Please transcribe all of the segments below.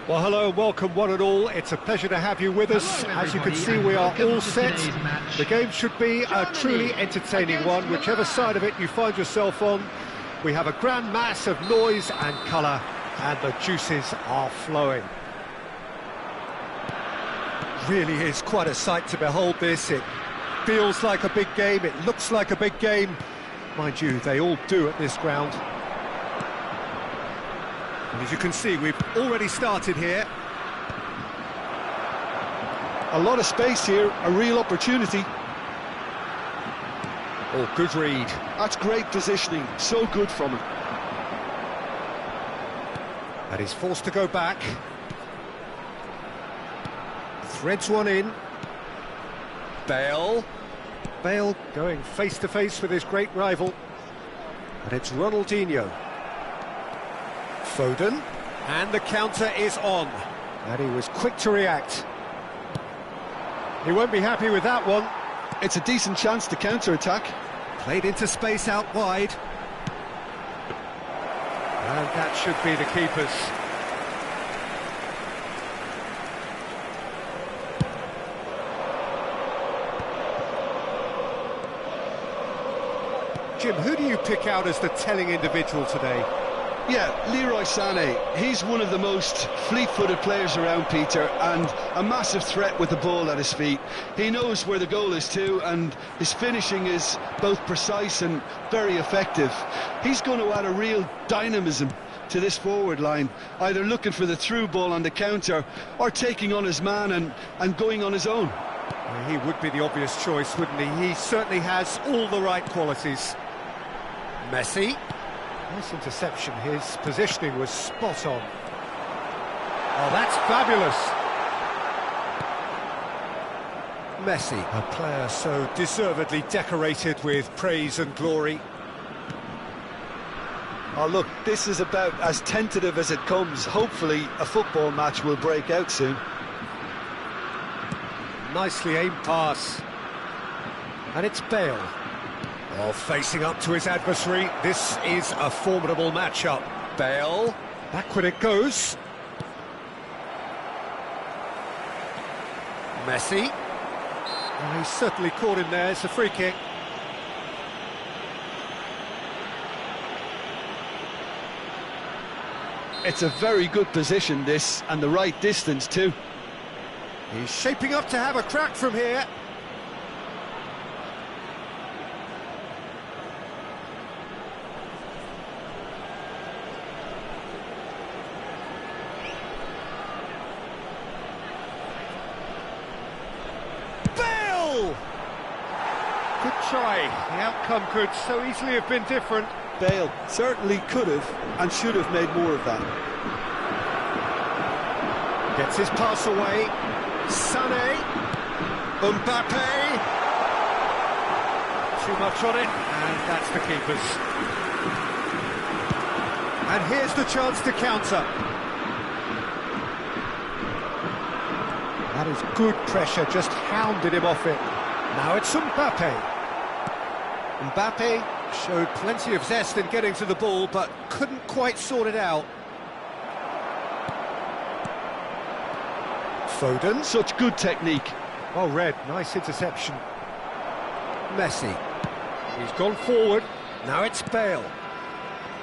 Well, hello and welcome one and all. It's a pleasure to have you with us. As you can see, we are all set. The game should be a truly entertaining one, whichever side of it you find yourself on. We have a grand mass of noise and colour, and the juices are flowing. Really is quite a sight to behold this. It feels like a big game, it looks like a big game. Mind you, they all do at this ground. And as you can see, we've already started here. A lot of space here, a real opportunity. Oh, good read. That's great positioning, so good from him. And he's forced to go back. Threads one in. Bale. Bale going face-to-face with his great rival. And it's Ronaldinho. Foden, and the counter is on, and he was quick to react. He won't be happy with that one. It's a decent chance to counter-attack. Played into space out wide. And that should be the keeper's. Jim, who do you pick out as the telling individual today? Yeah, Leroy Sané. He's one of the most fleet-footed players around, Peter, and a massive threat with the ball at his feet. He knows where the goal is too, and his finishing is both precise and very effective. He's going to add a real dynamism to this forward line, either looking for the through ball on the counter or taking on his man and going on his own. Well, he would be the obvious choice, wouldn't he? He certainly has all the right qualities. Messi. Nice interception, his positioning was spot on. Oh, that's fabulous! Messi, a player so deservedly decorated with praise and glory. Oh, look, this is about as tentative as it comes. Hopefully, a football match will break out soon. Nicely aimed pass. And it's Bale. Oh, facing up to his adversary, this is a formidable matchup. Bale, backward it goes. Messi. Oh, he's certainly caught him there, it's a free kick. It's a very good position, this, and the right distance too. He's shaping up to have a crack from here. Good try. The outcome could so easily have been different. Bale certainly could have and should have made more of that. Gets his pass away. Sané. Mbappe. Too much on it, and that's the keeper's. And here's the chance to counter. That is good pressure, just hounded him off it. Now it's Mbappe. Mbappe showed plenty of zest in getting to the ball, but couldn't quite sort it out. Foden. Such good technique. Oh, Red, nice interception. Messi. He's gone forward. Now it's Bale.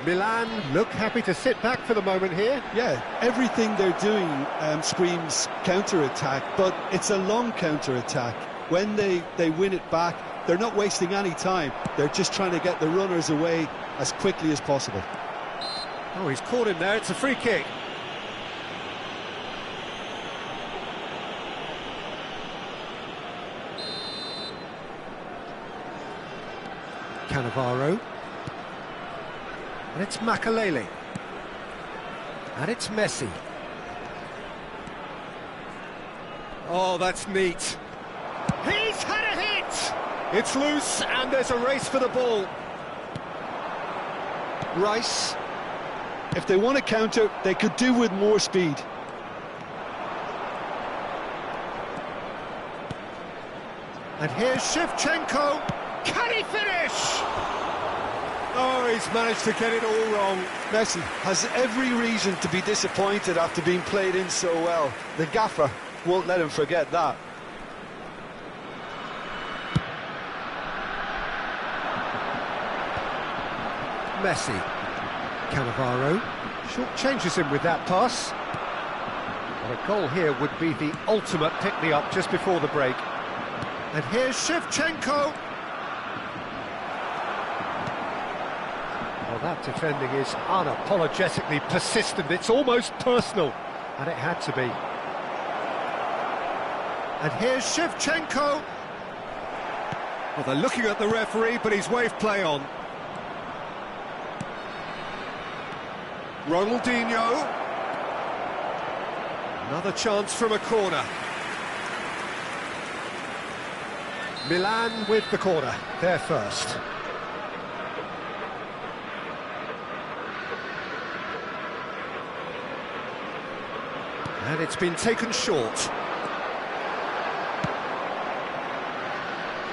Milan look happy to sit back for the moment here. Yeah, everything they're doing screams counter-attack, but it's a long counter-attack. When they win it back, they're not wasting any time. They're just trying to get the runners away as quickly as possible. Oh, he's caught him there. It's a free kick. Cannavaro. And it's Makalele. And it's Messi. Oh, that's neat. He's had a hit! It's loose, and there's a race for the ball. Rice. If they want to counter, they could do with more speed. And here's Shevchenko. Can he finish? Oh, he's managed to get it all wrong. Messi has every reason to be disappointed after being played in so well. The gaffer won't let him forget that. Messi. Cannavaro short-changes him with that pass. Well, a goal here would be the ultimate pick-me-up just before the break. And here's Shevchenko. Well, that defending is unapologetically persistent. It's almost personal, and it had to be. And here's Shevchenko. Well, they're looking at the referee, but he's waved play on. Ronaldinho. Another chance from a corner. Milan with the corner, they're first. And it's been taken short.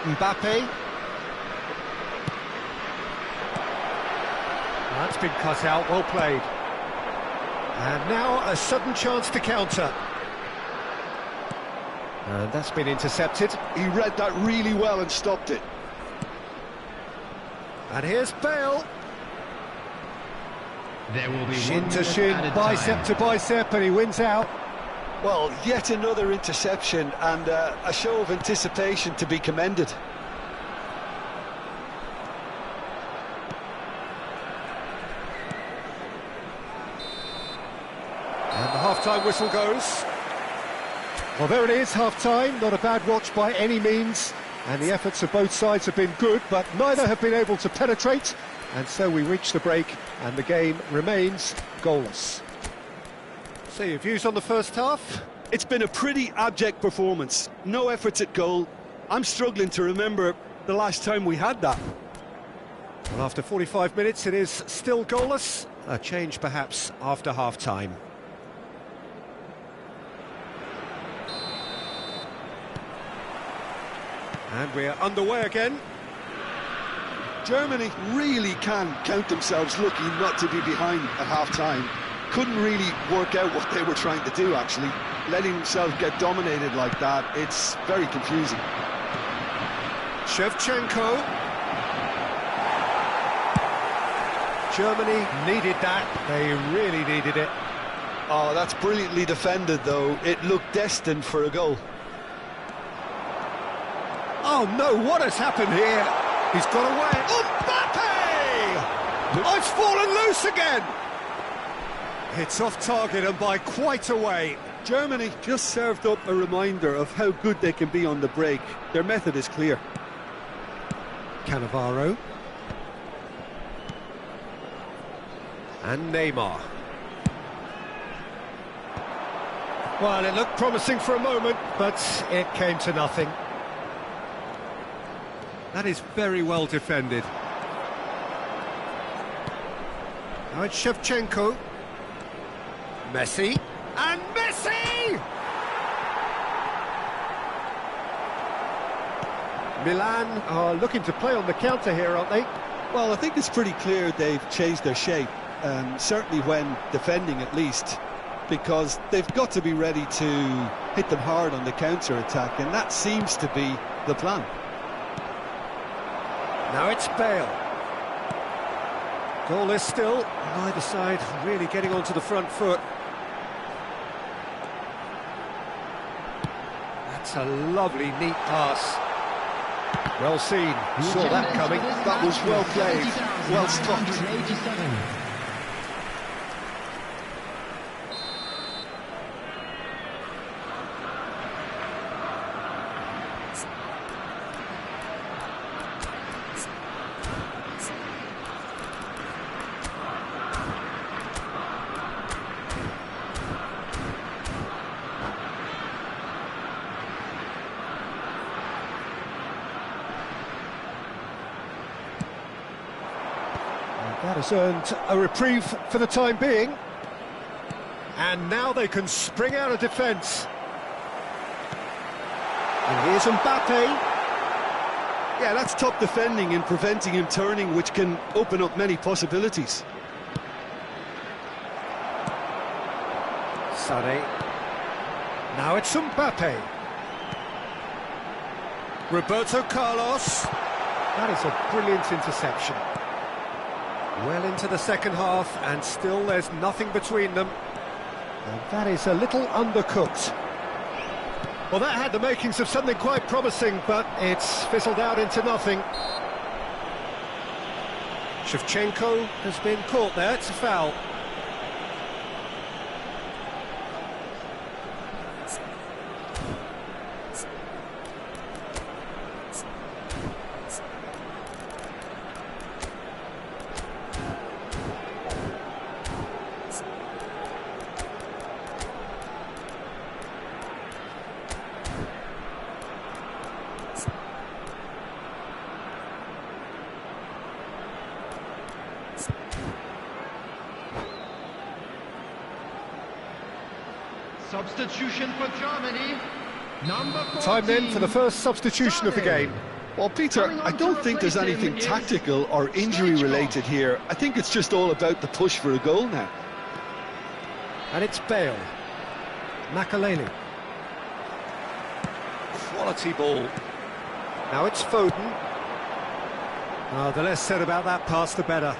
Mbappe. That's been cut out, well played. And now a sudden chance to counter. And that's been intercepted. He read that really well and stopped it. And here's Bale. There will be shin to shin, bicep to bicep, and he wins out. Well, yet another interception and a show of anticipation to be commended. And the half-time whistle goes. Well, there it is, half-time. Not a bad watch by any means. And the efforts of both sides have been good, but neither have been able to penetrate. And so we reach the break, and the game remains goalless. So your views on the first half? It's been a pretty abject performance. No efforts at goal. I'm struggling to remember the last time we had that. Well, after 45 minutes, it is still goalless. A change, perhaps, after half-time. And we're underway again. Germany really can count themselves lucky not to be behind at half-time. Couldn't really work out what they were trying to do, actually. Letting themselves get dominated like that, it's very confusing. Shevchenko. Germany needed that. They really needed it. Oh, that's brilliantly defended, though. It looked destined for a goal. Oh, no, what has happened here? He's got away. Mbappe! Oh, it's fallen loose again! It's off target and by quite a way. Germany just served up a reminder of how good they can be on the break. Their method is clear. Cannavaro. And Neymar. Well, it looked promising for a moment, but it came to nothing. That is very well defended. Now it's Shevchenko. Messi. And Messi! Milan are looking to play on the counter here, aren't they? Well, I think it's pretty clear they've changed their shape, certainly when defending at least, because they've got to be ready to hit them hard on the counter-attack, and that seems to be the plan. Now it's Bale. Goalless still, neither side really getting onto the front foot. That's a lovely, neat pass. Well seen, saw that coming. That was well played, well stopped. That has earned a reprieve for the time being. And now they can spring out of defence. And here's Mbappe. Yeah, that's top defending and preventing him turning, which can open up many possibilities. Sané. Now it's Mbappe. Roberto Carlos. That is a brilliant interception. Well into the second half, and still there's nothing between them. And that is a little undercooked. Well, that had the makings of something quite promising, but it's fizzled out into nothing. Shevchenko has been caught there, it's a foul. Substitution for Germany, number 14. Time then for the first substitution of the game. Well, Peter, I don't think there's anything tactical or injury-related here. I think it's just all about the push for a goal now. And it's Bale. Makaleli. Quality ball. Now it's Foden. Oh, the less said about that pass, the better.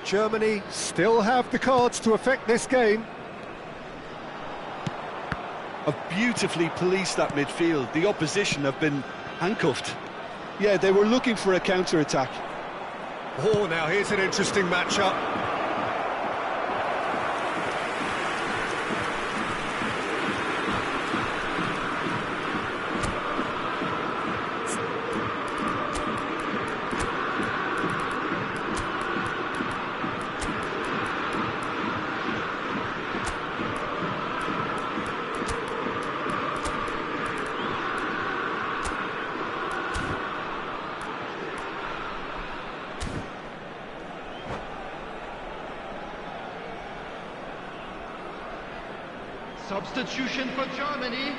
Germany still have the cards to affect this game. Have beautifully policed that midfield. The opposition have been handcuffed. Yeah, they were looking for a counter-attack. Oh, now here's an interesting matchup. Substitution for Germany,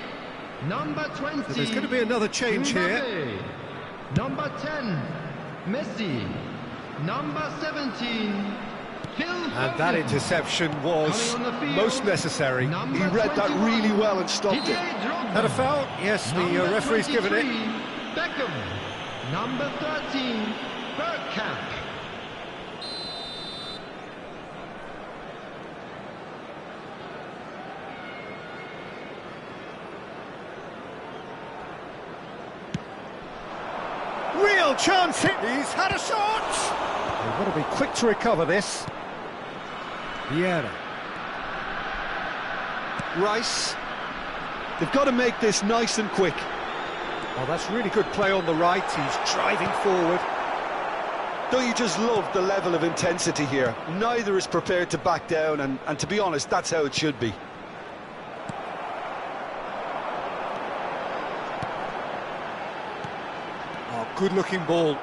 number 20. So there's going to be another change here. Number 10, Messi. Number 17, and that interception was most necessary. He read that really well and stopped it. Had a foul? Yes, the referee's given it. Beckham. Number 13, Bergkamp. Real chance hit. He's had a shot. They've got to be quick to recover this. Vieira. Rice. They've got to make this nice and quick. Oh, that's really good play on the right. He's driving forward. Don't you just love the level of intensity here? Neither is prepared to back down, and to be honest, that's how it should be. Oh, good-looking ball.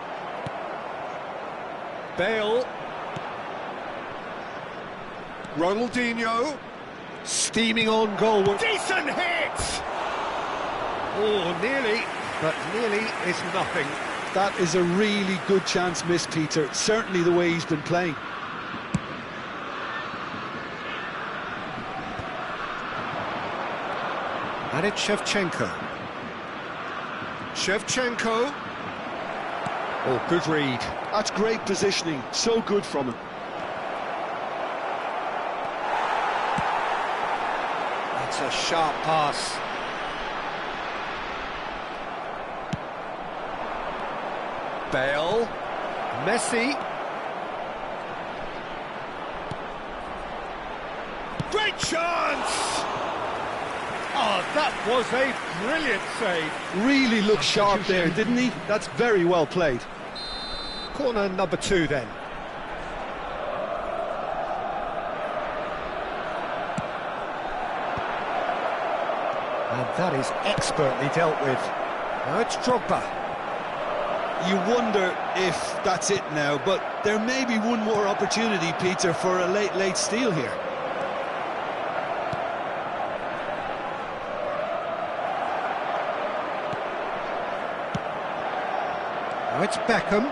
Bale. Ronaldinho. Steaming on goal. Decent hit! Oh, nearly, but nearly is nothing. That is a really good chance missed, Peter. Certainly the way he's been playing. And it's Shevchenko. Shevchenko. Oh, good read. That's great positioning. So good from him. That's a sharp pass. Bale. Messi. Great chance! Oh, that was a brilliant save. Really looked sharp there, didn't he? That's very well played. Corner number 2 then. And that is expertly dealt with. Now it's Drogba. You wonder if that's it now, but there may be one more opportunity, Peter, for a late steal here. Now it's Beckham.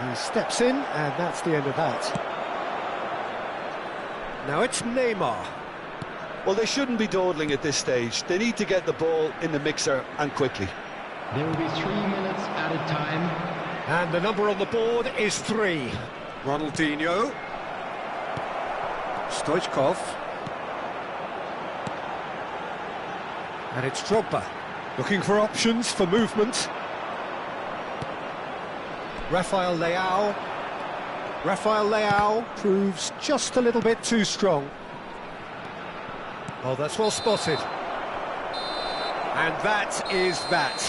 He steps in, and that's the end of that. Now it's Neymar. Well, they shouldn't be dawdling at this stage. They need to get the ball in the mixer and quickly. There will be 3 minutes added time. And the number on the board is 3. Ronaldinho. Stoichkov. And it's Drogba. Looking for options for movement. Rafael Leao. Rafael Leao proves just a little bit too strong. Oh, that's well spotted. And that is that.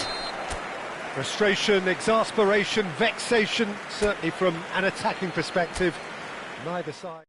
Frustration, exasperation, vexation, certainly from an attacking perspective. Neither side.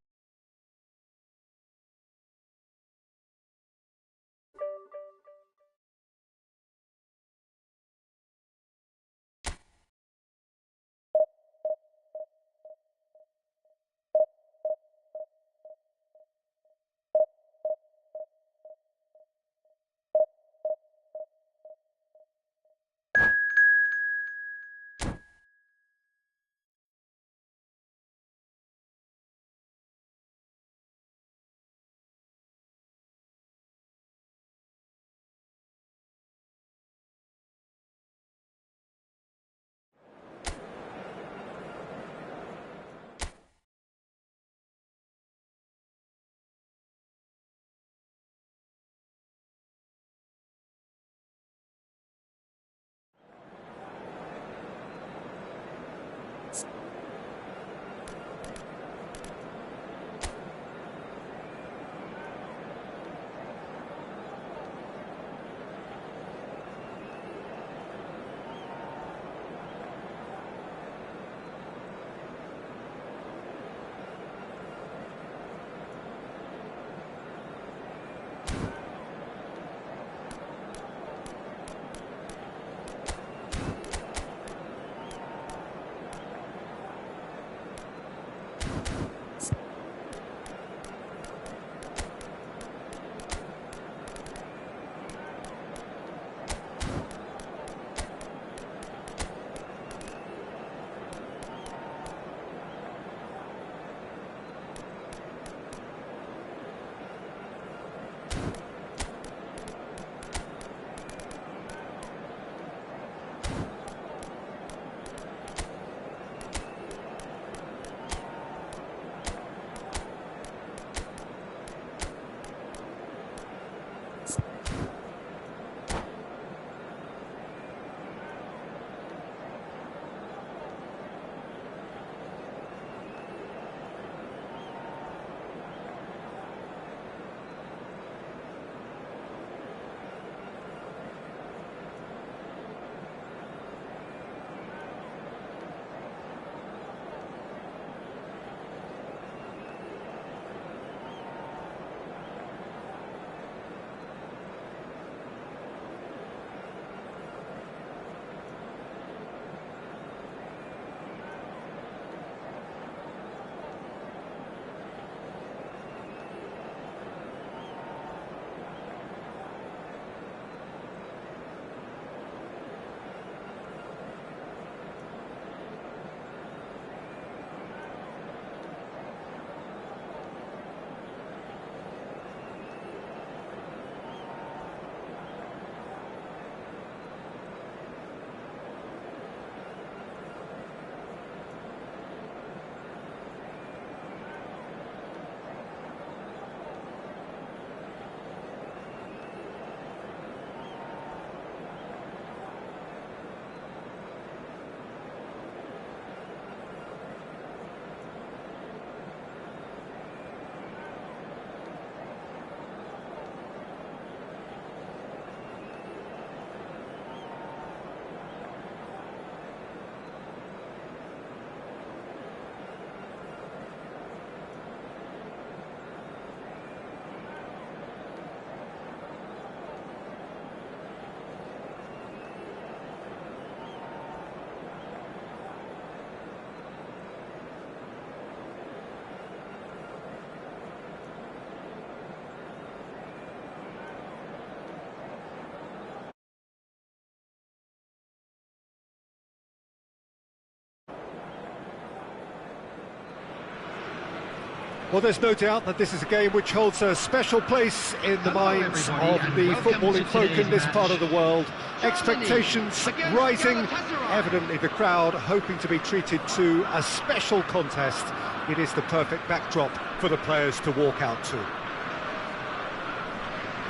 Well, there's no doubt that this is a game which holds a special place in the minds of the footballing folk in this part of the world. Expectations rising, evidently the crowd hoping to be treated to a special contest. It is the perfect backdrop for the players to walk out to.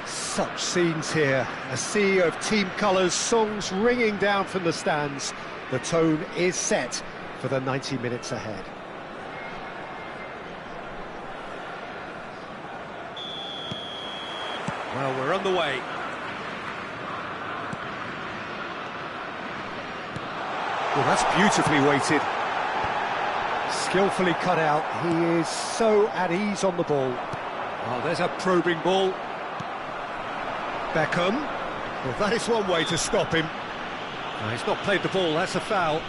Such scenes here, a sea of team colours, songs ringing down from the stands. The tone is set for the 90 minutes ahead. Well, we're on the way. Well, that's beautifully weighted. Skillfully cut out. He is so at ease on the ball. Oh, there's a probing ball. Beckham. Well, that is one way to stop him. No, he's not played the ball, that's a foul.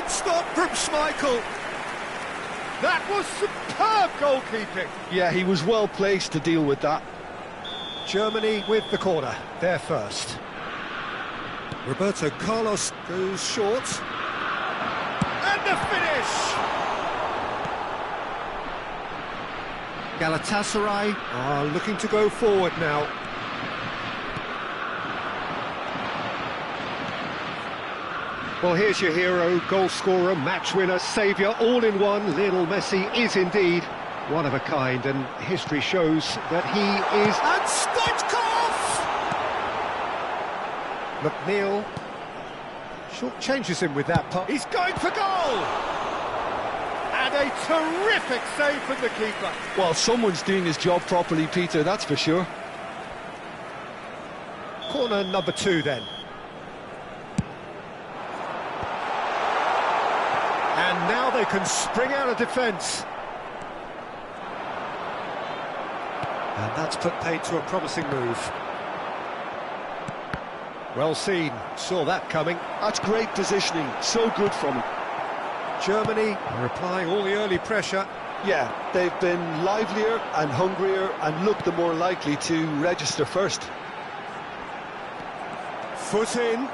Stop from Schmeichel. That was superb goalkeeping. Yeah, he was well placed to deal with that. Germany with the corner, they're first. Roberto Carlos goes short. And the finish! Galatasaray are looking to go forward now. Well, here's your hero, goal scorer, match winner, saviour, all in one. Lionel Messi is indeed one of a kind, and history shows that he is... And Stoichkov! McNeil short changes him with that puck. He's going for goal! And a terrific save from the keeper. Well, someone's doing his job properly, Peter, that's for sure. Corner number 2 then. And now they can spring out of defence. And that's put paid to a promising move. Well seen, saw that coming. That's great positioning, so good from him. Germany are applying all the early pressure. Yeah, they've been livelier and hungrier and looked the more likely to register first. Foot in.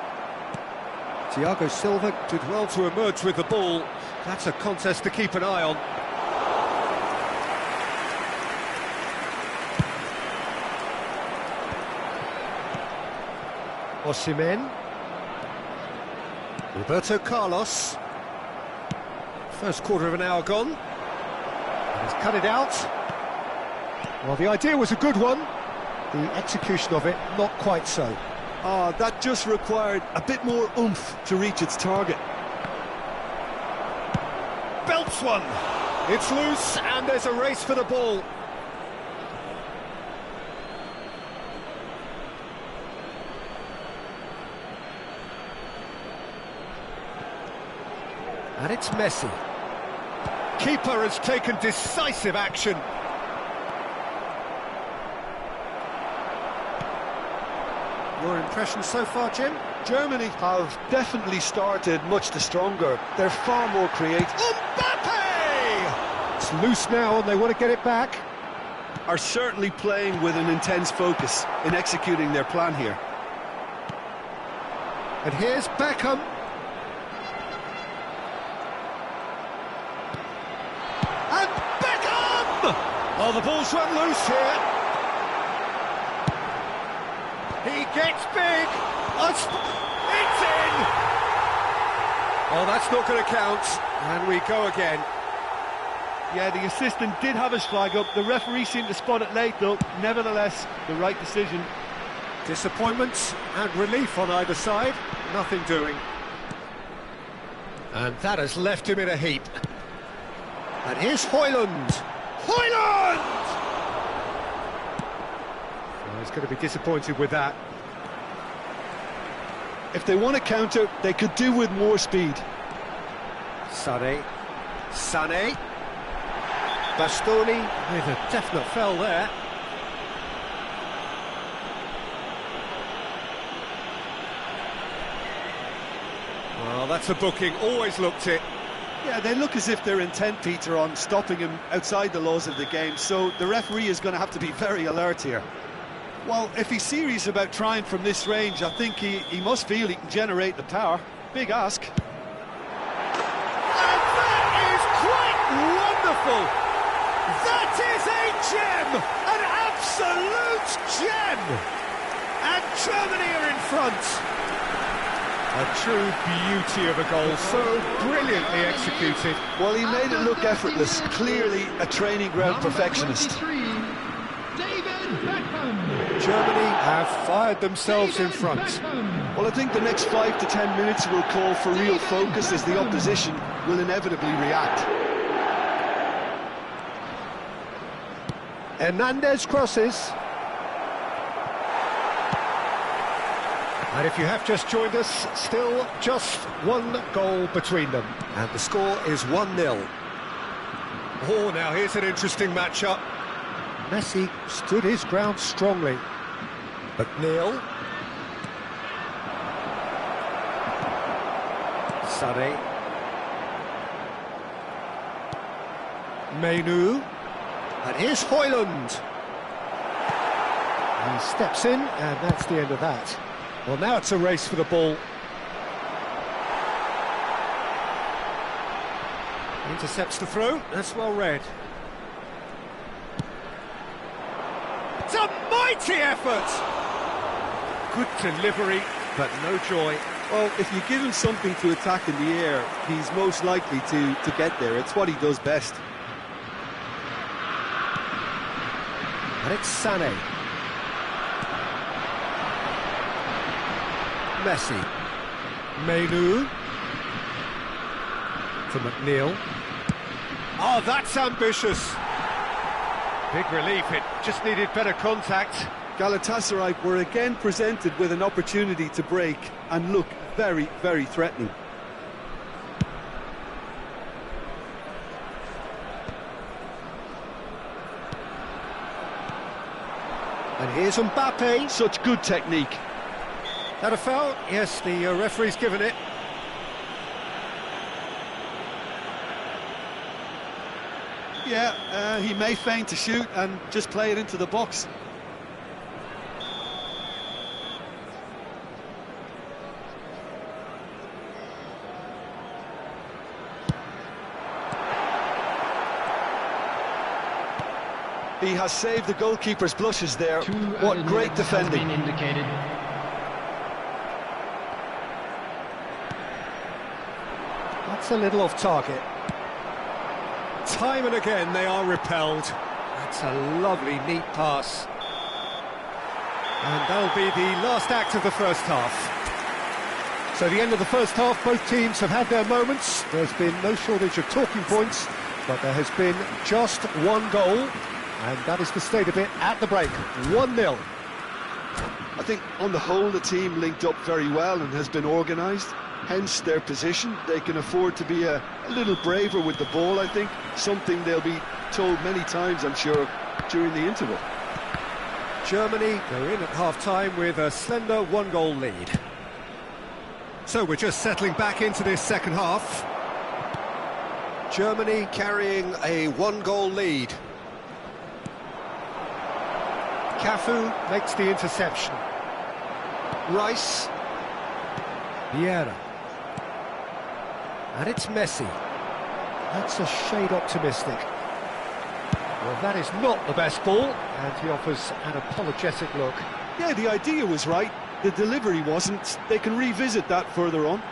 Thiago Silva did well to emerge with the ball. That's a contest to keep an eye on. Osimhen. Roberto Carlos. First quarter of an hour gone. He's cut it out. Well, the idea was a good one. The execution of it, not quite so. That just required a bit more oomph to reach its target. Belts one. It's loose, and there's a race for the ball. And it's Messi. Keeper has taken decisive action. Your impression so far, Jim? Germany have definitely started much the stronger. They're far more creative. Mbappe! It's loose now and they want to get it back. Are certainly playing with an intense focus in executing their plan here. And here's Beckham. And Beckham! Oh, the ball's run loose here. He gets big. It's in! Oh, that's not going to count. And we go again. Yeah, the assistant did have his flag up. The referee seemed to spot it late, though. Nevertheless, the right decision. Disappointment and relief on either side. Nothing doing. And that has left him in a heap. And here's Højlund. Højlund! Well, he's going to be disappointed with that. If they want to counter, they could do with more speed. Sané. Bastoni with a definite foul there. Well, that's a booking, always looked it. Yeah, they look as if they're intent, Peter, on stopping him outside the laws of the game, so the referee is going to have to be very alert here. Well, if he's serious about trying from this range, I think he must feel he can generate the power. Big ask. And that is quite wonderful! That is a gem! An absolute gem! And Germany are in front. A true beauty of a goal, so brilliantly executed. Well, he made it look effortless, clearly a training ground perfectionist. Germany have fired themselves in front. Well, I think the next 5 to 10 minutes will call for real focus as the opposition will inevitably react. Hernandez crosses. And if you have just joined us, still just one goal between them. And the score is 1-0. Oh, now here's an interesting matchup. Messi stood his ground strongly. McNeil. Sané. Menu. And here's Højlund. He steps in, and that's the end of that. Well, now it's a race for the ball. Intercepts the throw, that's well read. It's a mighty effort! Good delivery, but no joy. Well, if you give him something to attack in the air, he's most likely to get there. It's what he does best. And it's Sané. Messi. Menu. To McNeil. Oh, that's ambitious. Big relief, it just needed better contact. Galatasaray were again presented with an opportunity to break and look very, very threatening. And here's Mbappe. Such good technique. That a foul? Yes, the referee's given it. Yeah, he may feign to shoot and just play it into the box. He has saved the goalkeeper's blushes there. What great defending. That's a little off target. Time and again they are repelled. That's a lovely, neat pass. And that'll be the last act of the first half. So the end of the first half, both teams have had their moments. There's been no shortage of talking points, but there has been just one goal, and that is the state of it at the break. 1-0. I think on the whole the team linked up very well and has been organised. Hence their position. They can afford to be a little braver with the ball, I think. Something they'll be told many times, I'm sure, during the interval. Germany go in at half-time with a slender one-goal lead. So we're just settling back into this second half. Germany carrying a one-goal lead. Cafu makes the interception. Rice. Vieira. And it's Messi. That's a shade optimistic. Well, that is not the best ball, and he offers an apologetic look. Yeah, the idea was right. The delivery wasn't. They can revisit that further on.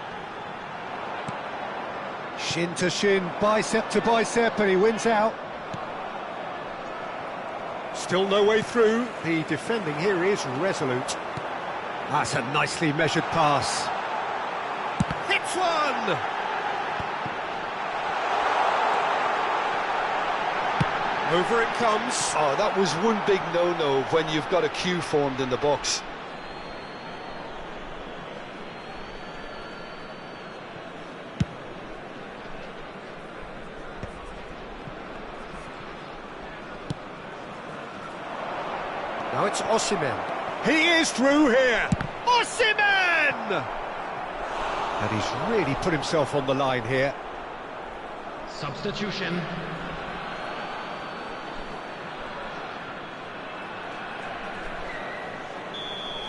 Shin to shin, bicep to bicep, and he wins out. Still no way through. The defending here is resolute. That's a nicely measured pass. Hits one! Over it comes. Oh, that was one big no-no when you've got a queue formed in the box. Now it's Osimhen. He is through here. Osimhen! And he's really put himself on the line here. Substitution.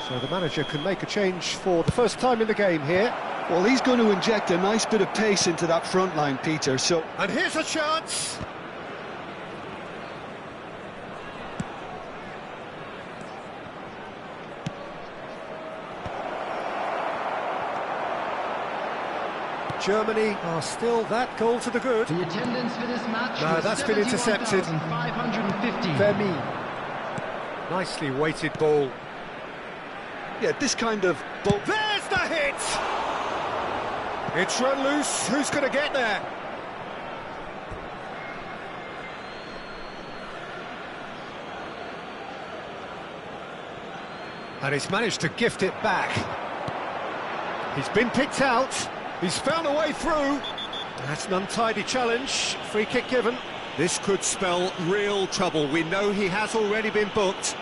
So the manager can make a change for the first time in the game here. Well, he's going to inject a nice bit of pace into that front line, Peter, so... And here's a chance! Germany are still that goal to the good. The attendance for this match. No, that's been intercepted. 550. Femi. Nicely weighted ball. Yeah, this kind of ball... There's the hit! It's run loose. Who's going to get there? And he's managed to gift it back. He's been picked out. He's found a way through. That's an untidy challenge. Free kick given. This could spell real trouble. We know he has already been booked.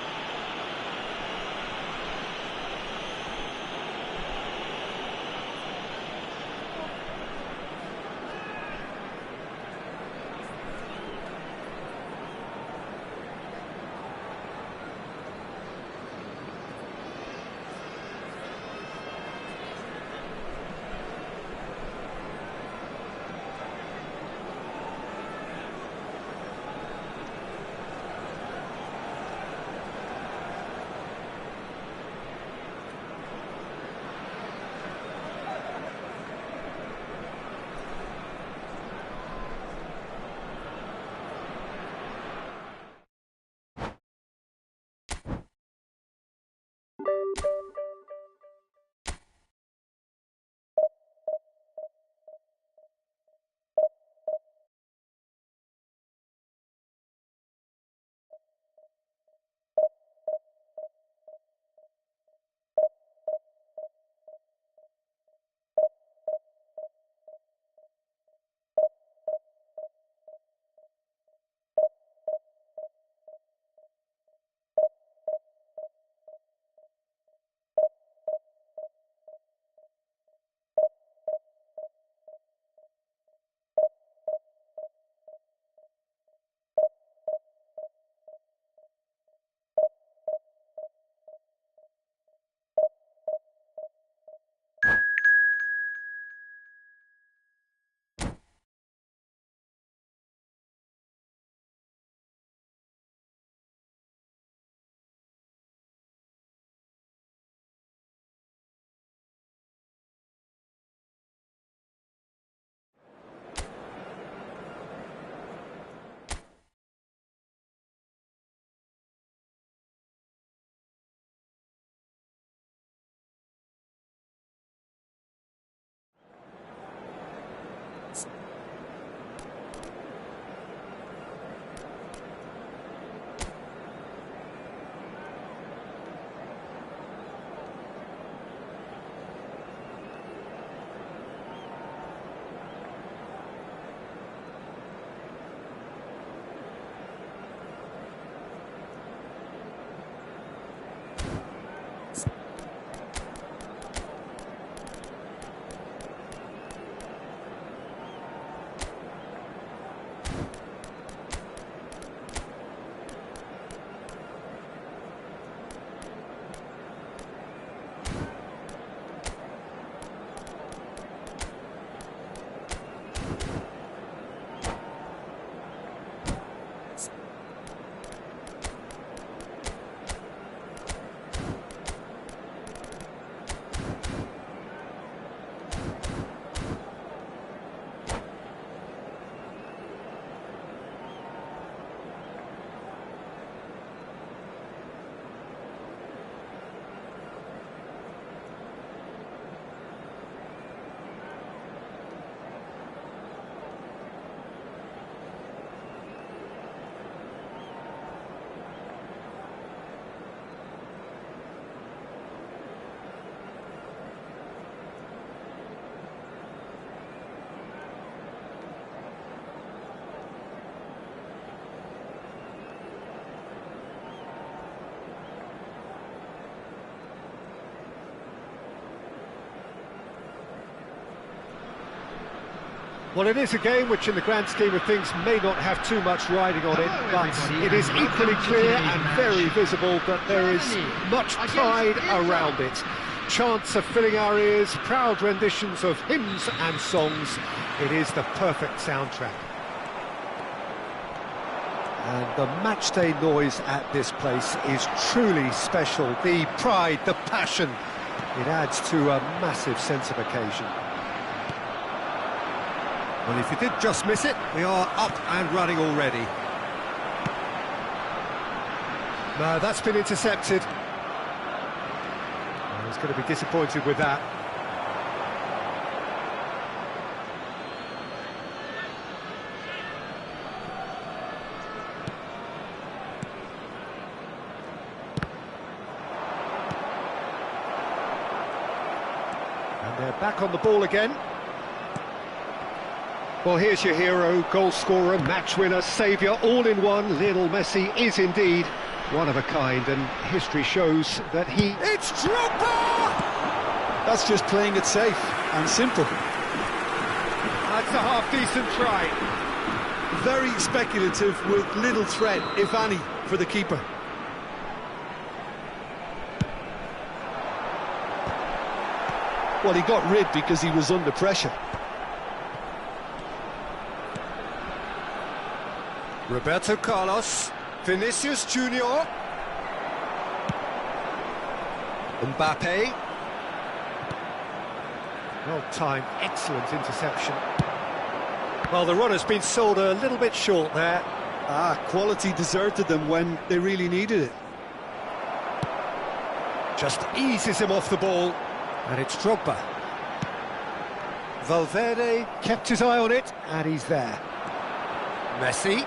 Well, it is a game which in the grand scheme of things may not have too much riding on it, but it is equally clear and very visible that there is much pride around it. Chants are filling our ears, proud renditions of hymns and songs. It is the perfect soundtrack. And the matchday noise at this place is truly special. The pride, the passion, it adds to a massive sense of occasion. Well, if you did just miss it, we are up and running already. No, that's been intercepted. Well, he's going to be disappointed with that. And they're back on the ball again. Well, here's your hero, goal scorer, match winner, saviour, all in one. Lionel Messi is indeed one of a kind, and history shows that he... It's Drogba! That's just playing it safe and simple. That's a half-decent try. Very speculative with little threat, if any, for the keeper. Well, he got rid because he was under pressure. Roberto Carlos, Vinicius Junior, Mbappe. Well timed, excellent interception. Well, the run has been sold a little bit short there. Quality deserted them when they really needed it. Just eases him off the ball, and it's Drogba. Valverde kept his eye on it, and he's there. Messi.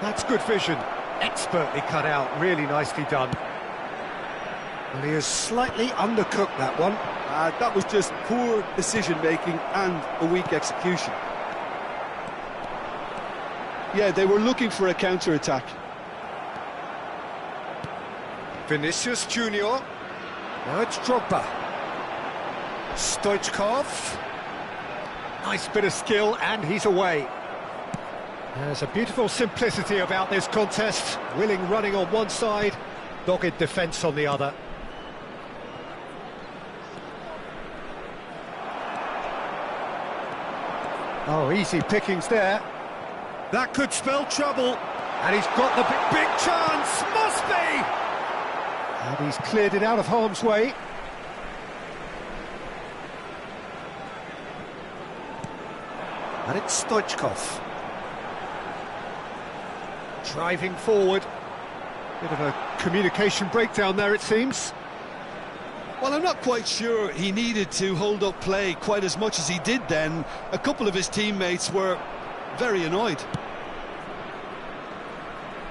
That's good vision, expertly cut out, really nicely done. Well, he has slightly undercooked that one. That was just poor decision-making and a weak execution. Yeah, they were looking for a counter-attack. Vinicius Junior. Now it's Drogba. Stoichkov. Nice bit of skill, and he's away. There's a beautiful simplicity about this contest. Willing running on one side, dogged defence on the other. Oh, easy pickings there. That could spell trouble. And he's got the big chance. Must be! And he's cleared it out of harm's way. And it's Stoichkov. Driving forward. Bit of a communication breakdown there, it seems. Well, I'm not quite sure he needed to hold up play quite as much as he did then. A couple of his teammates were very annoyed.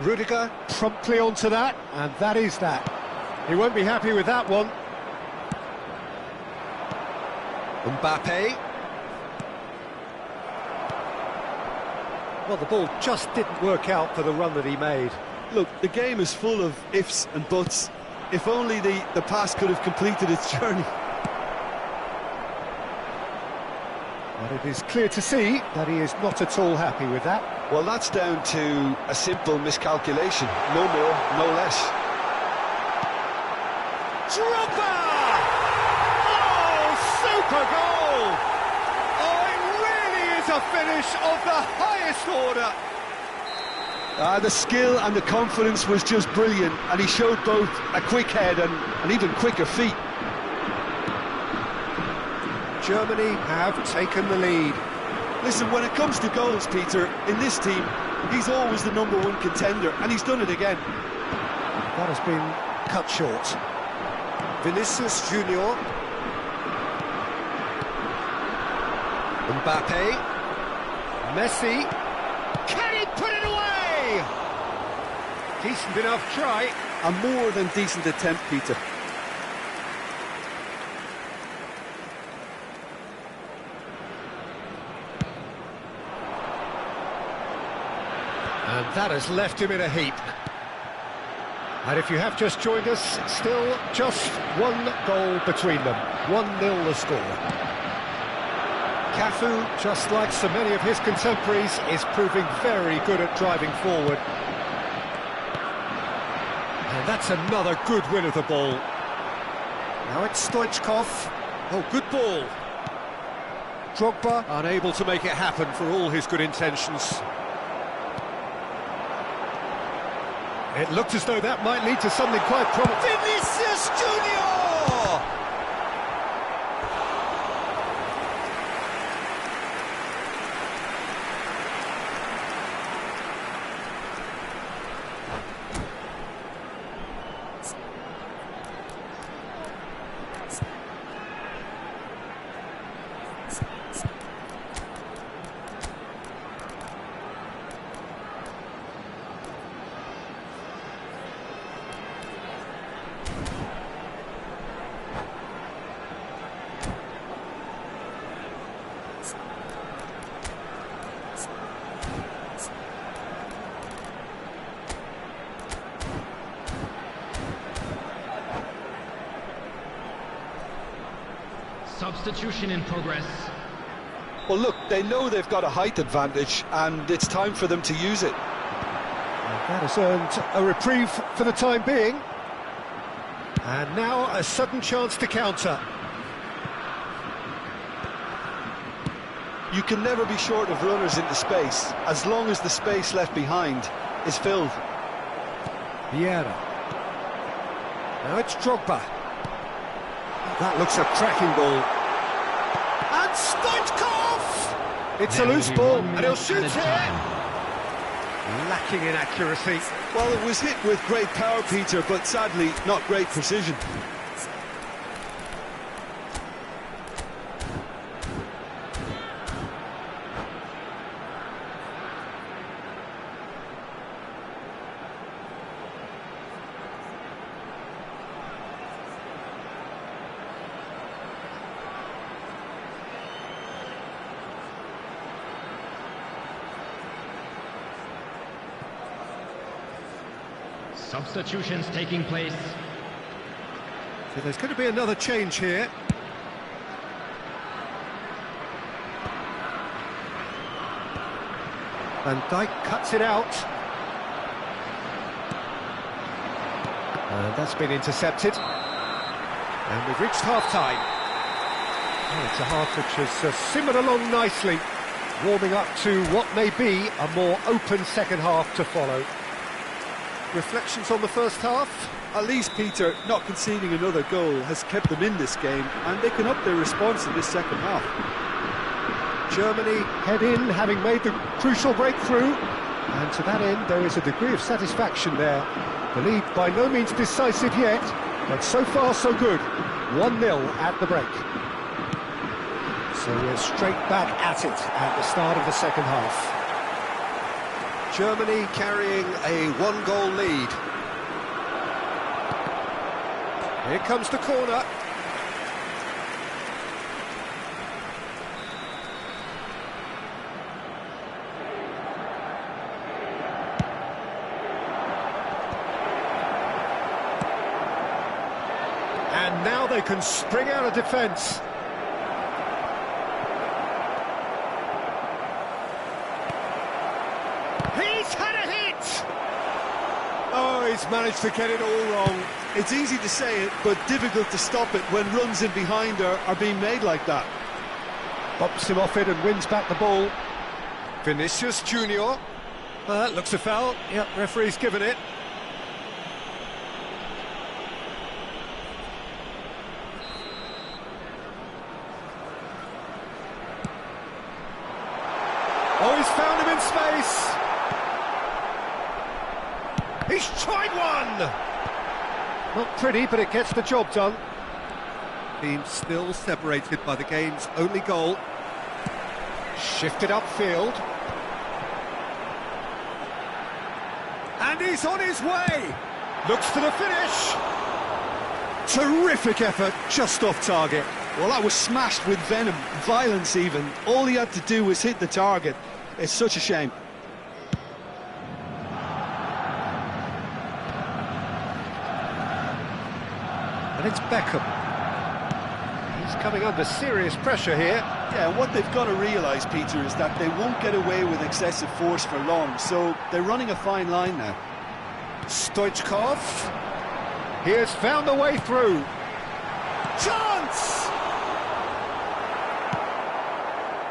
Rudiger promptly onto that, and that is that. He won't be happy with that one. Mbappe. Well, the ball just didn't work out for the run that he made. Look, the game is full of ifs and buts. If only the pass could have completed its journey. But it is clear to see that he is not at all happy with that. Well, that's down to a simple miscalculation. No more, no less. Drogba! Oh, super goal! Oh, it really is a finish of the highest order. The skill and the confidence was just brilliant, and he showed both a quick head and even quicker feet. Germany have taken the lead. Listen, when it comes to goals, Peter, in this team, he's always the #1 contender, and he's done it again. That has been cut short. Vinicius Junior. Mbappe. Messi. Can he put it away? Decent enough try. A more than decent attempt, Peter. And that has left him in a heap. And if you have just joined us, still just one goal between them. 1-0 the score. Cafu, just like so many of his contemporaries, is proving very good at driving forward. And that's another good win of the ball. Now it's Stoichkov. Oh, good ball. Drogba unable to make it happen for all his good intentions. It looked as though that might lead to something quite promising. Vinicius Junior! Substitution in progress. Well, look, they know they've got a height advantage, and it's time for them to use it. That has earned a reprieve for the time being. And now a sudden chance to counter. You can never be short of runners into space, as long as the space left behind is filled. Vieira. Now it's Drogba. That looks a cracking ball. And Stoichkov! It's a loose ball, and he'll shoot here. Lacking in accuracy. Well, it was hit with great power, Peter, but sadly, not great precision. Substitutions taking place. So there's going to be another change here. Van Dijk cuts it out. And that's been intercepted. And we've reached half-time. Oh, it's a half which has simmered along nicely, warming up to what may be a more open second half to follow. Reflections on the first half? At least, Peter, not conceding another goal has kept them in this game, and they can up their response in this second half. Germany head in, having made the crucial breakthrough, and to that end there is a degree of satisfaction there. The lead by no means decisive yet, but so far so good. 1-0 at the break. So we're straight back at it at the start of the second half. Germany carrying a one-goal lead. Here comes the corner. And now they can spring out of defence. He's had a hit! Oh, he's managed to get it all wrong. It's easy to say it, but difficult to stop it when runs in behind are being made like that. Bops him off it and wins back the ball. Vinicius Junior. That looks a foul. Yep, referee's given it. Oh, he's found him in space. He's tried one! Not pretty, but it gets the job done. Team still separated by the game's only goal. Shifted upfield. And he's on his way! Looks for the finish! Terrific effort, just off target. Well, that was smashed with venom, violence even. All he had to do was hit the target. It's such a shame. And it's Beckham. He's coming under serious pressure here. Yeah, and what they've got to realise, Peter, is that they won't get away with excessive force for long, so they're running a fine line now. Stoichkov. He has found a way through. Chance!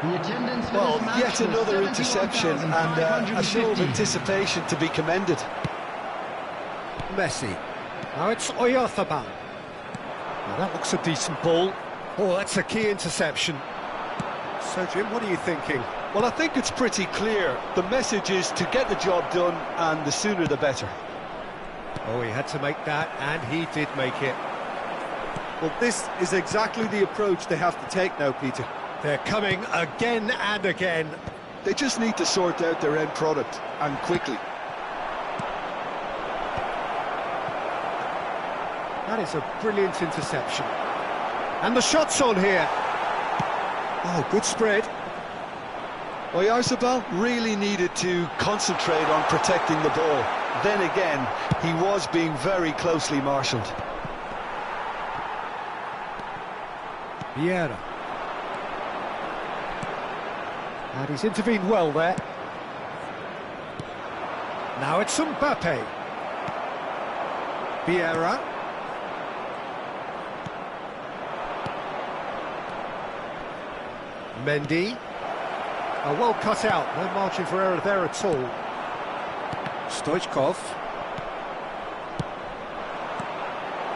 The attendance for Well, this match yet was another interception and a show of 71,550. anticipation to be commended. Messi. Now it's Oyarzabal. Now that looks a decent ball. Oh, that's a key interception. So, Jim, what are you thinking? Well, I think it's pretty clear. The message is to get the job done, and the sooner the better. Oh, he had to make that, and he did make it. Well, this is exactly the approach they have to take now, Peter. They're coming again and again. They just need to sort out their end product, and quickly. That is a brilliant interception. And the shot's on here. Oh, good spread. Oyarzabal really needed to concentrate on protecting the ball. Then again, he was being very closely marshalled. Vieira. And he's intervened well there. Now it's Mbappe. Vieira. Mendy. Well cut out, no margin for error there at all. Stoichkov.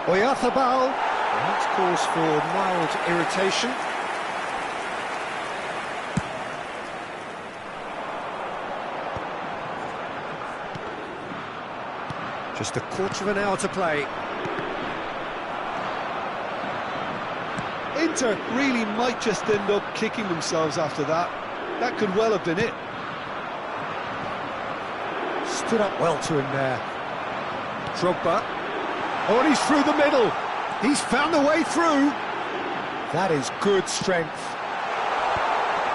Oyarzabal. That's cause for mild irritation. Just a quarter of an hour to play. Inter really might just end up kicking themselves after that. That could well have been it. Stood up well to him there. Drogba. Oh, and he's through the middle. He's found a way through. That is good strength.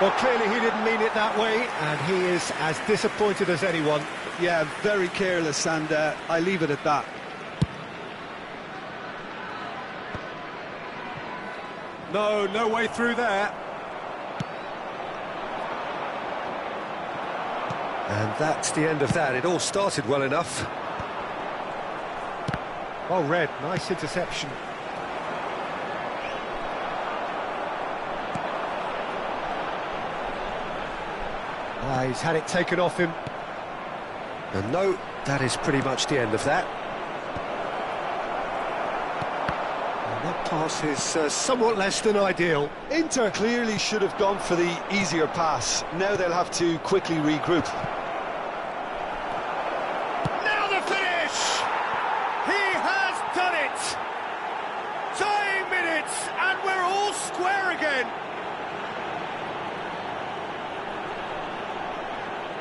Well, clearly he didn't mean it that way, and he is as disappointed as anyone. Yeah, very careless, and I leave it at that. No way through there. And that's the end of that. It all started well enough. Well read, nice interception. He's had it taken off him. And no, that is pretty much the end of that. And that pass is somewhat less than ideal. Inter clearly should have gone for the easier pass. Now they'll have to quickly regroup. Now the finish! He has done it! Tying minutes, and we're all square again.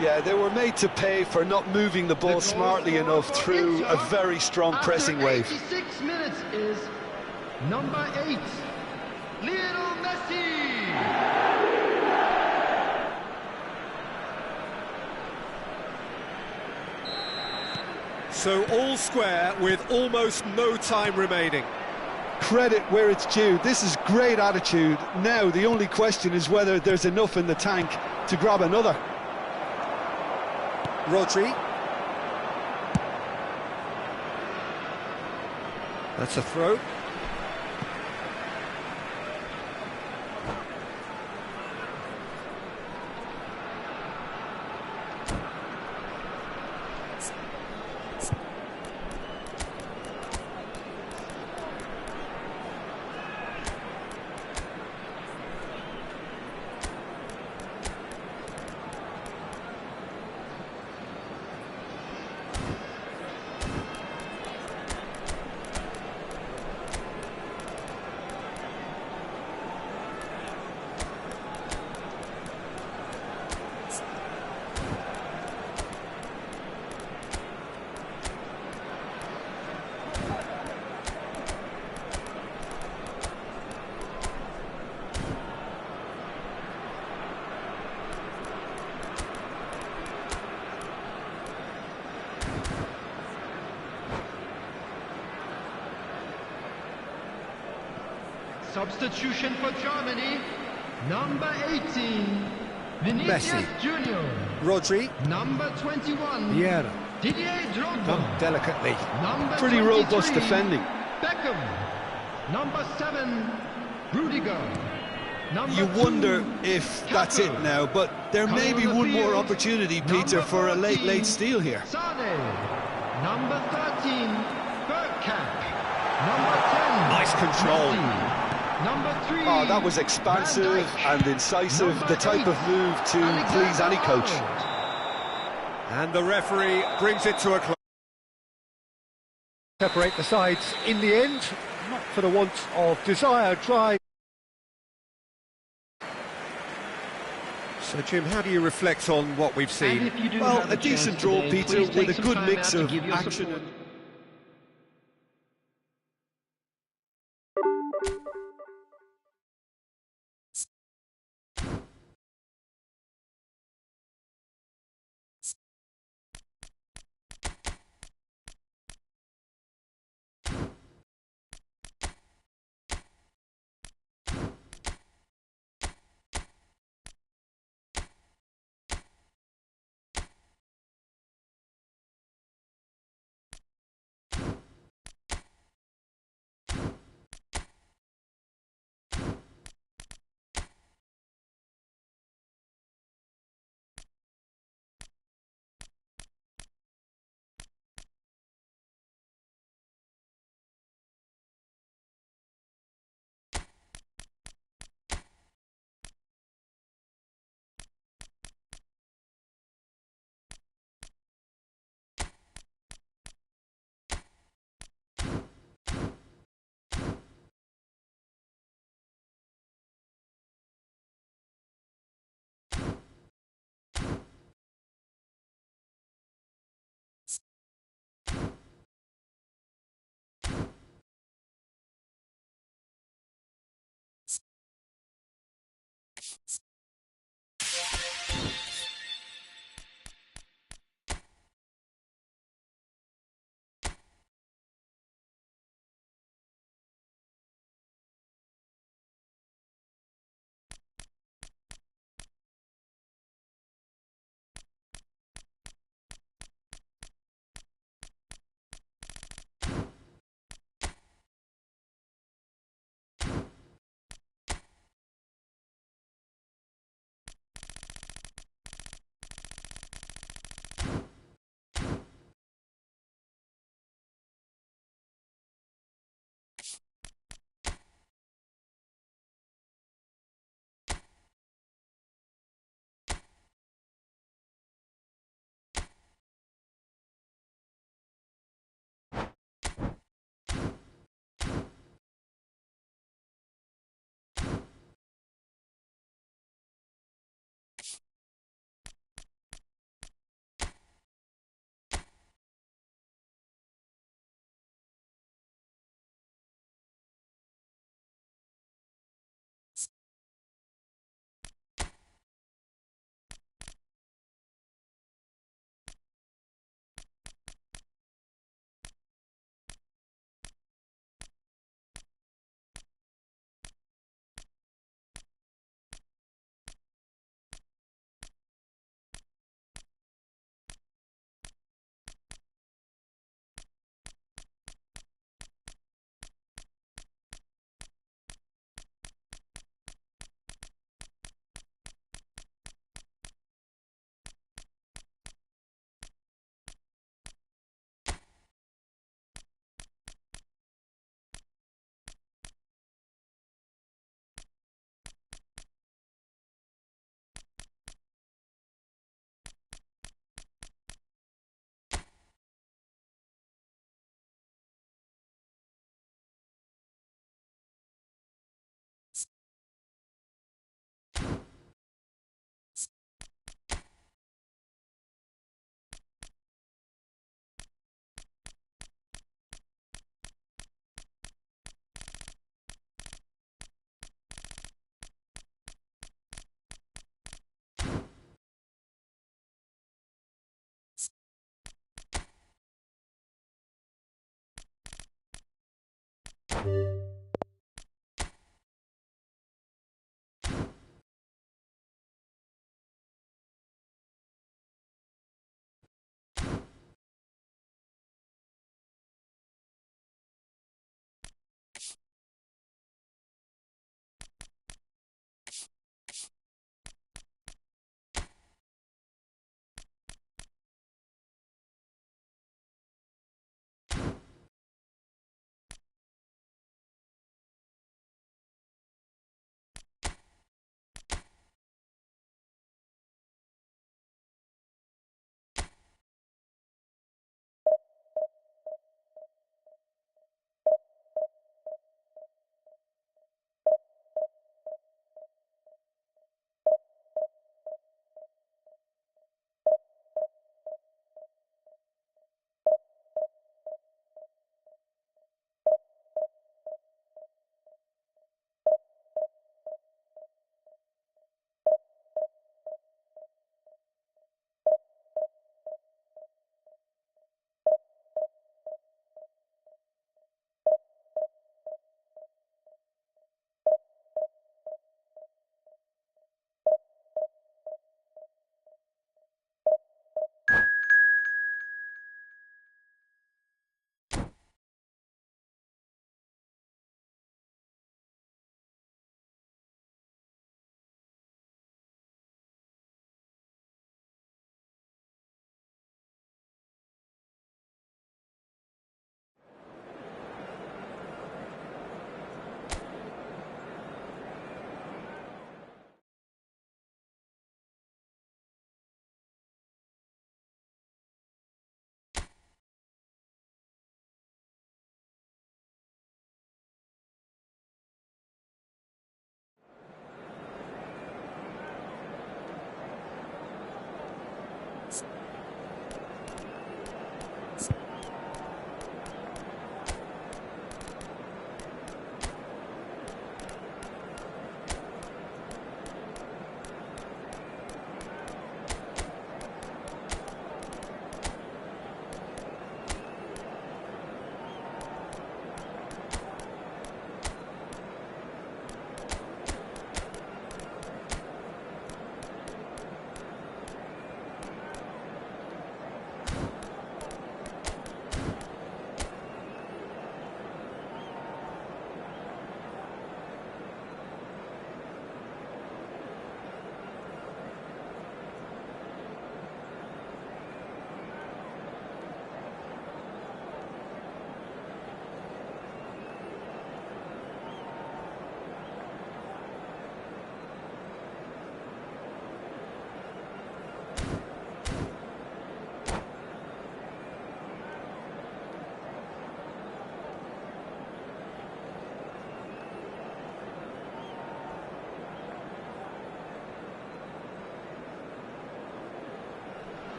Yeah, they were made to pay for not moving the ball smartly enough through a very strong pressing wave. 86 minutes is number 8, Lionel Messi. So all square with almost no time remaining. Credit where it's due. This is great attitude. Now the only question is whether there's enough in the tank to grab another. Rodri. That's a throw. Substitution for Germany, number 18, Vinicius Messi. Junior. Rodri. Number 21, Vieira. Didier Done Drogba. delicately. Number Pretty 23, robust defending. Beckham. Number 7, Rudiger. Number You 2, wonder if that's it Kaká. now, but there may Coming be on the one more field, opportunity, Peter, number for a 14, late steal here. Sane. Number 13, Bergkamp. Number 10, Nice control. Messi. Number 3, Oh, that was expansive Van Dijk. and incisive, Number the type 8, of move to please any coach. Alexander-Arnold. And the referee brings it to a close. Separate the sides in the end, not for the want of desire, drive. So, Jim, how do you reflect on what we've And seen? if you do Well, have a chance decent draw, today, Peter, please with take a some good time mix out to of give your action support. and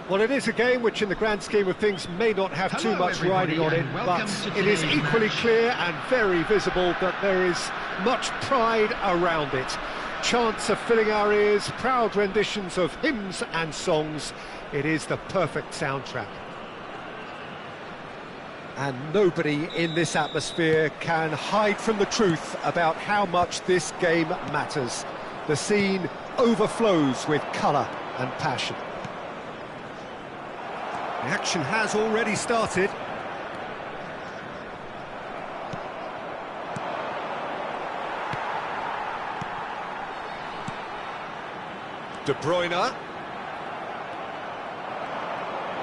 Well, it is a game which, in the grand scheme of things, may not have too much riding on it, but it is equally clear and very visible that there is much pride around it. Chants are filling our ears, proud renditions of hymns and songs. It is the perfect soundtrack. And nobody in this atmosphere can hide from the truth about how much this game matters. The scene overflows with colour and passion. The action has already started. De Bruyne.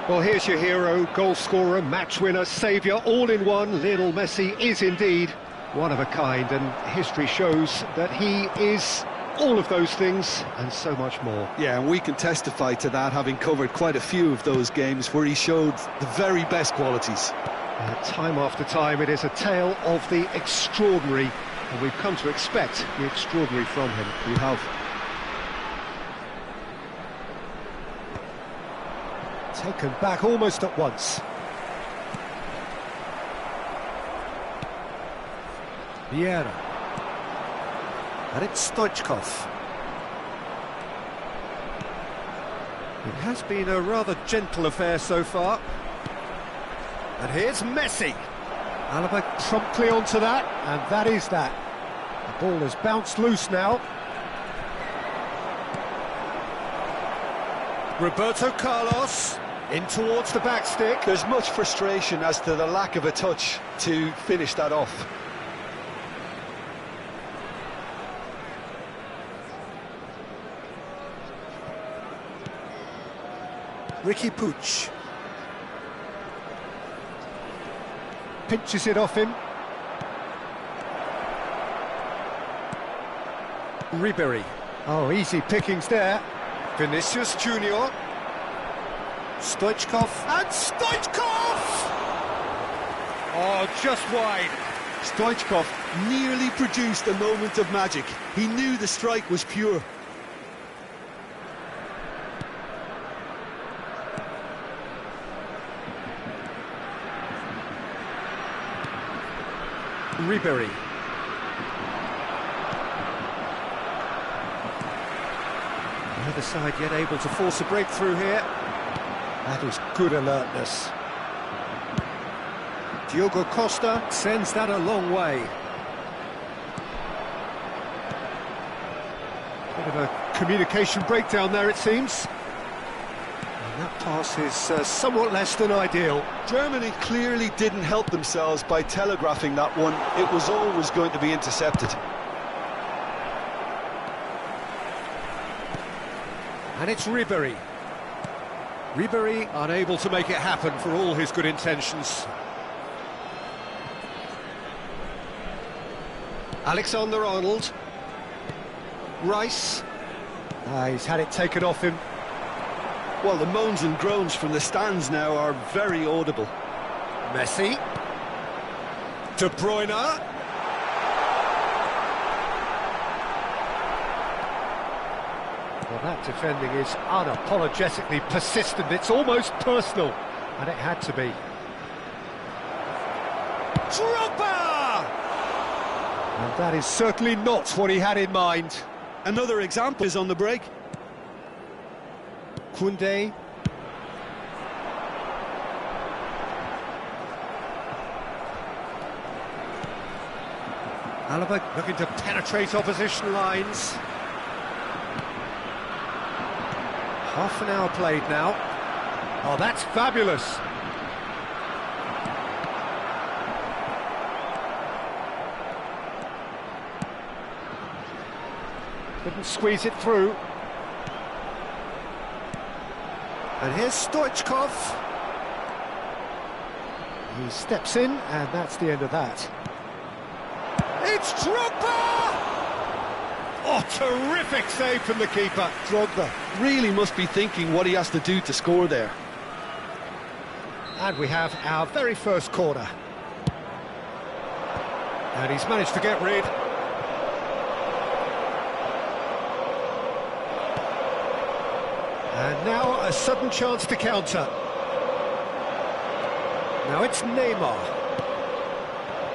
Well, here's your hero, goal scorer, match winner, saviour, all in one. Lionel Messi is indeed one of a kind, and history shows that he is all of those things and so much more. Yeah, and we can testify to that, having covered quite a few of those games where he showed the very best qualities. Time after time, it is a tale of the extraordinary, and we've come to expect the extraordinary from him. We have. Taken back almost at once. Vieira. And it's Stoichkov. It has been a rather gentle affair so far. And here's Messi. Alaba promptly onto that, and that is that. The ball has bounced loose now. Roberto Carlos in towards the back stick. There's much frustration as to the lack of a touch to finish that off. Ricky Puig pinches it off him. Ribery. Oh, easy pickings there. Vinicius Junior. Stoichkov. And Stoichkov! Oh, just wide. Stoichkov nearly produced a moment of magic. He knew the strike was pure. Ribery. The other side yet able to force a breakthrough here. That is good alertness. Diogo Costa sends that a long way. Bit of a communication breakdown there, it seems. And that pass is somewhat less than ideal. Germany clearly didn't help themselves by telegraphing that one. It was always going to be intercepted. And it's Ribery. Ribery unable to make it happen for all his good intentions. Alexander-Arnold. Rice. He's had it taken off him. Well, the moans and groans from the stands now are very audible. Messi. De Bruyne. Well, that defending is unapologetically persistent. It's almost personal, and it had to be. Drogba! And that is certainly not what he had in mind. Another example is on the break. Koundé. Alaba looking to penetrate opposition lines. Half an hour played now. Oh, that's fabulous. Couldn't squeeze it through. And here's Stoichkov. He steps in, and that's the end of that. It's Drogba! Oh, terrific save from the keeper. Drogba really must be thinking what he has to do to score there. And we have our very first corner. And he's managed to get rid. And now a sudden chance to counter. Now it's Neymar.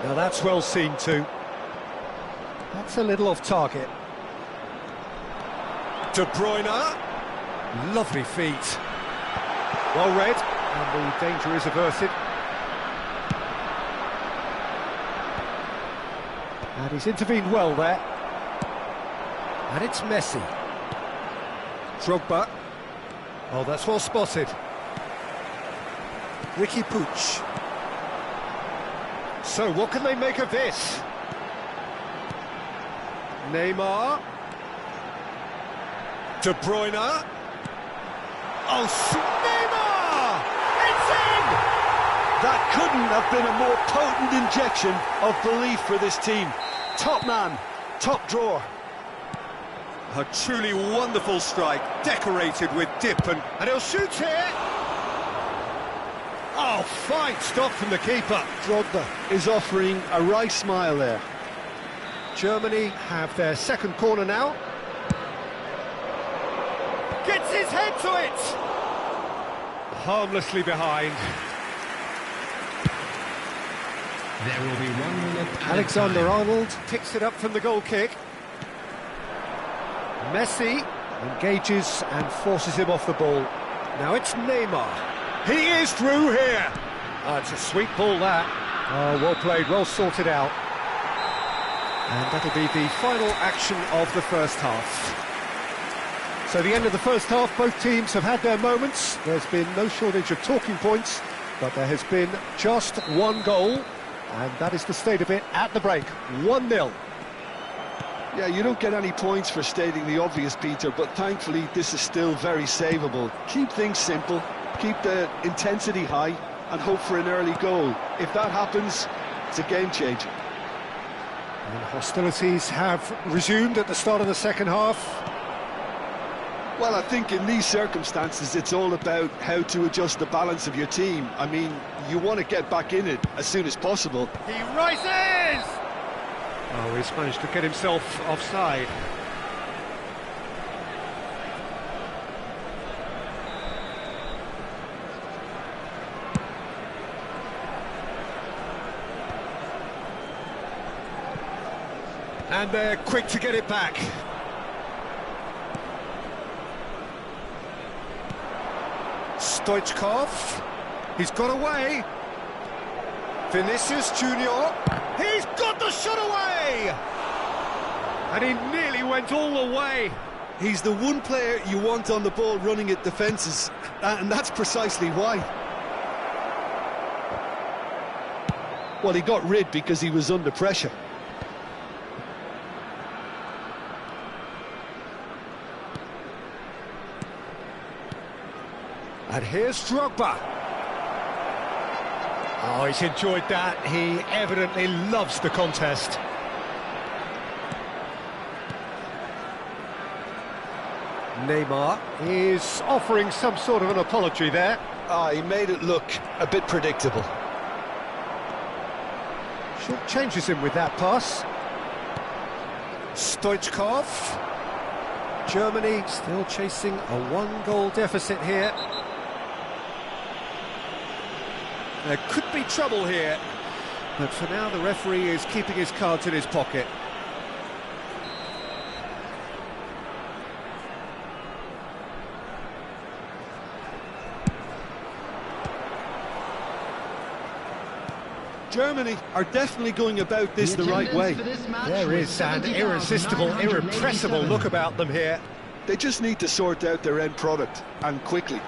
Now that's well seen too. That's a little off target. De Bruyne. Lovely feet. Well read, and the danger is averted. And he's intervened well there. And it's Messi. Drogba. Oh, that's well spotted. Ricky Puig. So, what can they make of this? Neymar. De Bruyne. Oh, Neymar! It's in! That couldn't have been a more potent injection of belief for this team. Top man, top drawer. A truly wonderful strike, decorated with dip, and he'll shoot here! Oh, fine stop from the keeper. Drogba is offering a right smile there. Germany have their second corner now. Gets his head to it! Harmlessly behind. There will be 1 minute. Alexander-Arnold picks it up from the goal kick. Messi engages and forces him off the ball. Now it's Neymar. He is through here. Oh, it's a sweet ball, that. Oh, well played, well sorted out. And that'll be the final action of the first half. So the end of the first half, both teams have had their moments. There's been no shortage of talking points, but there has been just one goal, and that is the state of it at the break. 1-0. Yeah, you don't get any points for stating the obvious, Peter, but thankfully this is still very savable. Keep things simple, keep the intensity high, and hope for an early goal. If that happens, it's a game changer. And hostilities have resumed at the start of the second half. Well, I think in these circumstances it's all about how to adjust the balance of your team. I mean, you want to get back in it as soon as possible. He rises! Oh, he's managed to get himself offside. And they're quick to get it back. Stoichkov. He's got away. Vinicius Junior. He's got the shot away! And he nearly went all the way. He's the one player you want on the ball running at defences, and that's precisely why. Well, he got rid because he was under pressure. And here's Drogba. Oh, he's enjoyed that. He evidently loves the contest. Neymar is offering some sort of an apology there. He made it look a bit predictable. Short changes him with that pass. Stoichkov. Germany still chasing a 1-goal deficit here. There could be trouble here, but for now the referee is keeping his cards in his pocket. Germany are definitely going about this the right way. There is an irresistible, irrepressible look about them here. They just need to sort out their end product, and quickly.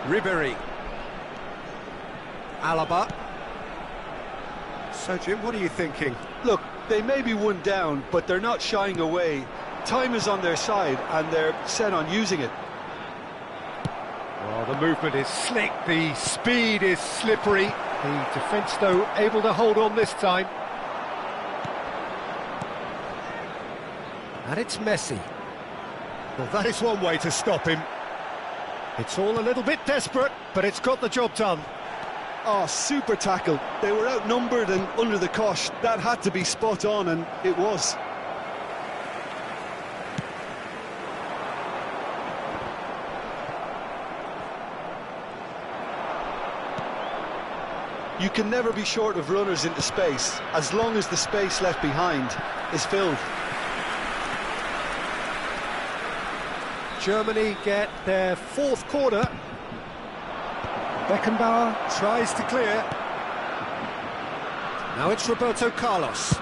Ribéry. Alaba. So, Jim, what are you thinking? Look, they may be one down, but they're not shying away. Time is on their side, and they're set on using it. Well, the movement is slick, the speed is slippery. The defence, though, able to hold on this time. And it's Messi. Well, that is one way to stop him. It's all a little bit desperate, but it's got the job done. Oh, super tackle. They were outnumbered and under the cosh. That had to be spot on, and it was. You can never be short of runners into space, as long as the space left behind is filled. Germany get their fourth corner. Beckenbauer tries to clear. Now it's Roberto Carlos.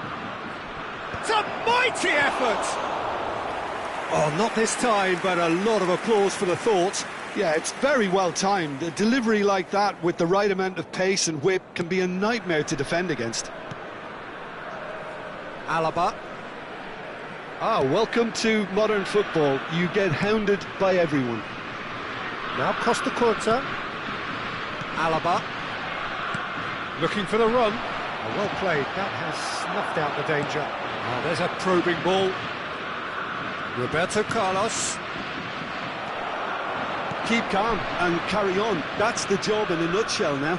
It's a mighty effort! Oh, not this time, but a lot of applause for the thought. Yeah, it's very well timed. A delivery like that with the right amount of pace and whip can be a nightmare to defend against. Alaba. Welcome to modern football. You get hounded by everyone. Now Costa Curta. Alaba. Looking for the run. Oh, well played. That has snuffed out the danger. Oh, there's a probing ball. Roberto Carlos. Keep calm and carry on. That's the job in a nutshell now.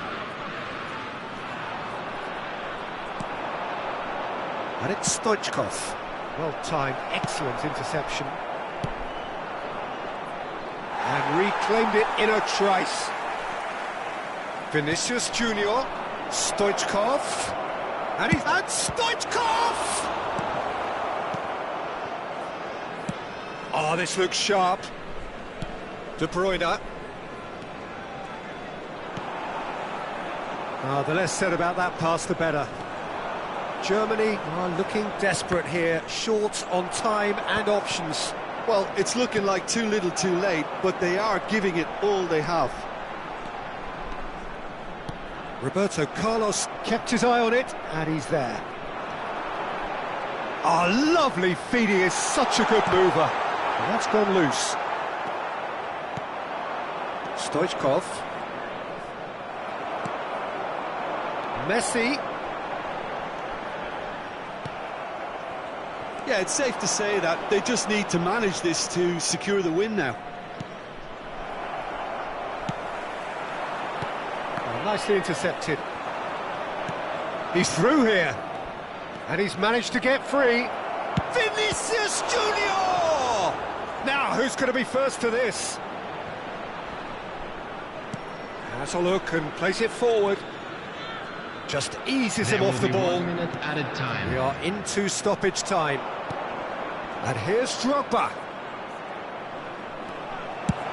And it's Stoichkov. Well-timed, excellent interception. And reclaimed it in a trice. Vinicius Junior. Stoichkov. And Stoichkov! Oh, this looks sharp. De Bruyne. The less said about that pass, the better. Germany are looking desperate here, short on time and options. Well, it's looking like too little too late, but they are giving it all they have. Roberto Carlos kept his eye on it, and he's there. Lovely feed, he is such a good mover. And that's gone loose. Stoichkov. Messi. Yeah, it's safe to say that they just need to manage this to secure the win now. Oh, nicely intercepted. He's through here. And he's managed to get free. Vinicius Junior! Now, who's going to be first to this? Has a look and plays it forward. Just eases him off the ball. 1 minute added time. We are into stoppage time. And here's Drogba.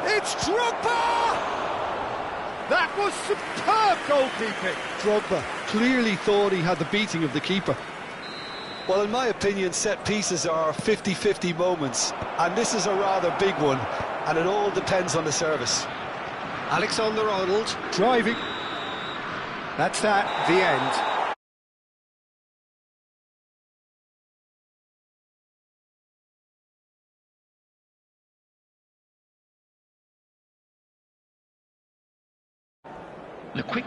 It's Drogba! That was superb goalkeeping. Drogba clearly thought he had the beating of the keeper. Well, in my opinion, set pieces are 50-50 moments, and this is a rather big one, and it all depends on the service. Alexander-Arnold driving. That's that, the end. The quick